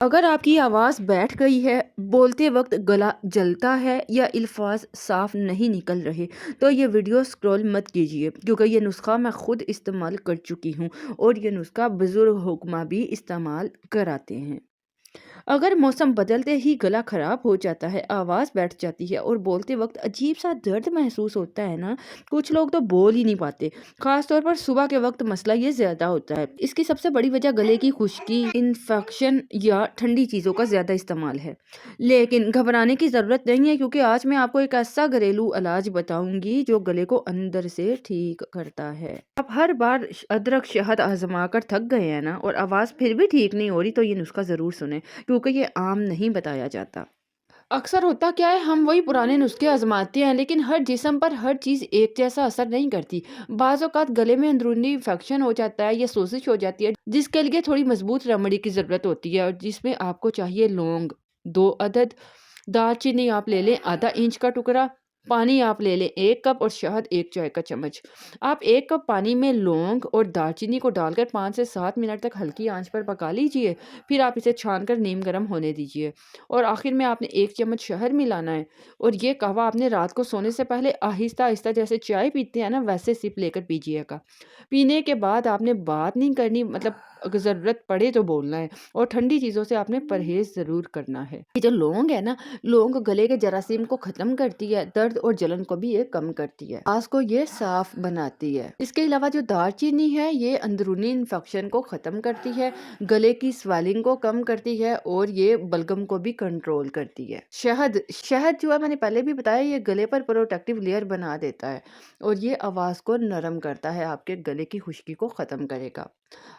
अगर आपकी आवाज़ बैठ गई है, बोलते वक्त गला जलता है या अल्फाज साफ नहीं निकल रहे, तो ये वीडियो स्क्रॉल मत कीजिए, क्योंकि ये नुस्खा मैं खुद इस्तेमाल कर चुकी हूँ और ये नुस्खा बुजुर्ग हुक्मा भी इस्तेमाल कराते हैं। अगर मौसम बदलते ही गला खराब हो जाता है, आवाज़ बैठ जाती है और बोलते वक्त अजीब सा दर्द महसूस होता है ना, कुछ लोग तो बोल ही नहीं पाते। खास तौर पर सुबह के वक्त मसला ये ज़्यादा होता है। इसकी सबसे बड़ी वजह गले की खुश्की, इन्फेक्शन या ठंडी चीज़ों का ज़्यादा इस्तेमाल है। लेकिन घबराने की ज़रूरत नहीं है, क्योंकि आज मैं आपको एक ऐसा घरेलू इलाज बताऊंगी जो गले को अंदर से ठीक करता है। आप हर बार अदरक शहद आजमा कर थक गए हैं ना, और आवाज़ फिर भी ठीक नहीं हो रही, तो ये नुस्खा ज़रूर सुने, क्योंकि ये आम नहीं बताया जाता। अक्सर होता क्या है, हम वही पुराने नुस्खे आजमाते हैं, लेकिन हर जिस्म पर हर चीज़ एक जैसा असर नहीं करती। बाज़ औक़ात गले में अंदरूनी इन्फेक्शन हो जाता है या सोजिश हो जाती है, जिसके लिए थोड़ी मजबूत रेमेडी की ज़रूरत होती है, और जिसमें आपको चाहिए लौंग 2 अदद, दालचीनी आप ले लें आधा इंच का टुकड़ा, पानी आप ले लें 1 कप और शहद 1 चाय का चम्मच। आप 1 कप पानी में लौंग और दालचीनी को डालकर 5 से 7 मिनट तक हल्की आंच पर पका लीजिए। फिर आप इसे छानकर नीम गर्म होने दीजिए, और आखिर में आपने 1 चम्मच शहद मिलाना है। और ये कहवा आपने रात को सोने से पहले आहिस्ता-आहिस्ता, जैसे चाय पीते हैं ना, वैसे सिप लेकर पीजिएगा। पीने के बाद आपने बात नहीं करनी, मतलब अगर ज़रूरत पड़े तो बोलना है, और ठंडी चीज़ों से आपने परहेज़ ज़रूर करना है। ये जो लौंग है ना, लौंग गले के जरासीम को ख़त्म करती है, दर्द और जलन को भी ये कम करती है, सांस को ये साफ बनाती है। इसके अलावा जो दालचीनी है, ये अंदरूनी इन्फेक्शन को ख़त्म करती है, गले की स्वेलिंग को कम करती है, और ये बलगम को भी कंट्रोल करती है। शहद शहद जो है, मैंने पहले भी बताया, ये गले पर प्रोटेक्टिव लेयर बना देता है, और ये आवाज़ को नरम करता है, आपके गले की खुश्की को ख़त्म करेगा।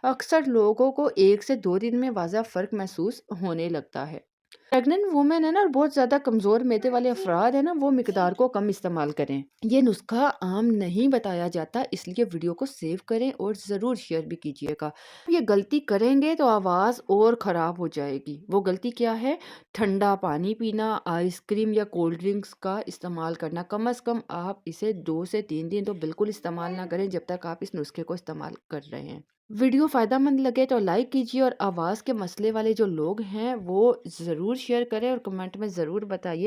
अक्सर लोगों को 1 से 2 दिन में वाज़ा फ़र्क महसूस होने लगता है। प्रेग्नेंट वुमेन है ना, और बहुत ज़्यादा कमज़ोर मैदे वाले अफराद है ना, वो मिकदार को कम इस्तेमाल करें। ये नुस्खा आम नहीं बताया जाता, इसलिए वीडियो को सेव करें और ज़रूर शेयर भी कीजिएगा। ये गलती करेंगे तो आवाज़ और ख़राब हो जाएगी। वो गलती क्या है? ठंडा पानी पीना, आइसक्रीम या कोल्ड ड्रिंक्स का इस्तेमाल करना। कम अज़ कम आप इसे 2 से 3 दिन तो बिल्कुल इस्तेमाल ना करें, जब तक आप इस नुस्खे को इस्तेमाल कर रहे हैं। वीडियो फ़ायदेमंद लगे तो लाइक कीजिए, और आवाज़ के मसले वाले जो लोग हैं वो ज़रूर शेयर करें, और कमेंट में ज़रूर बताइए।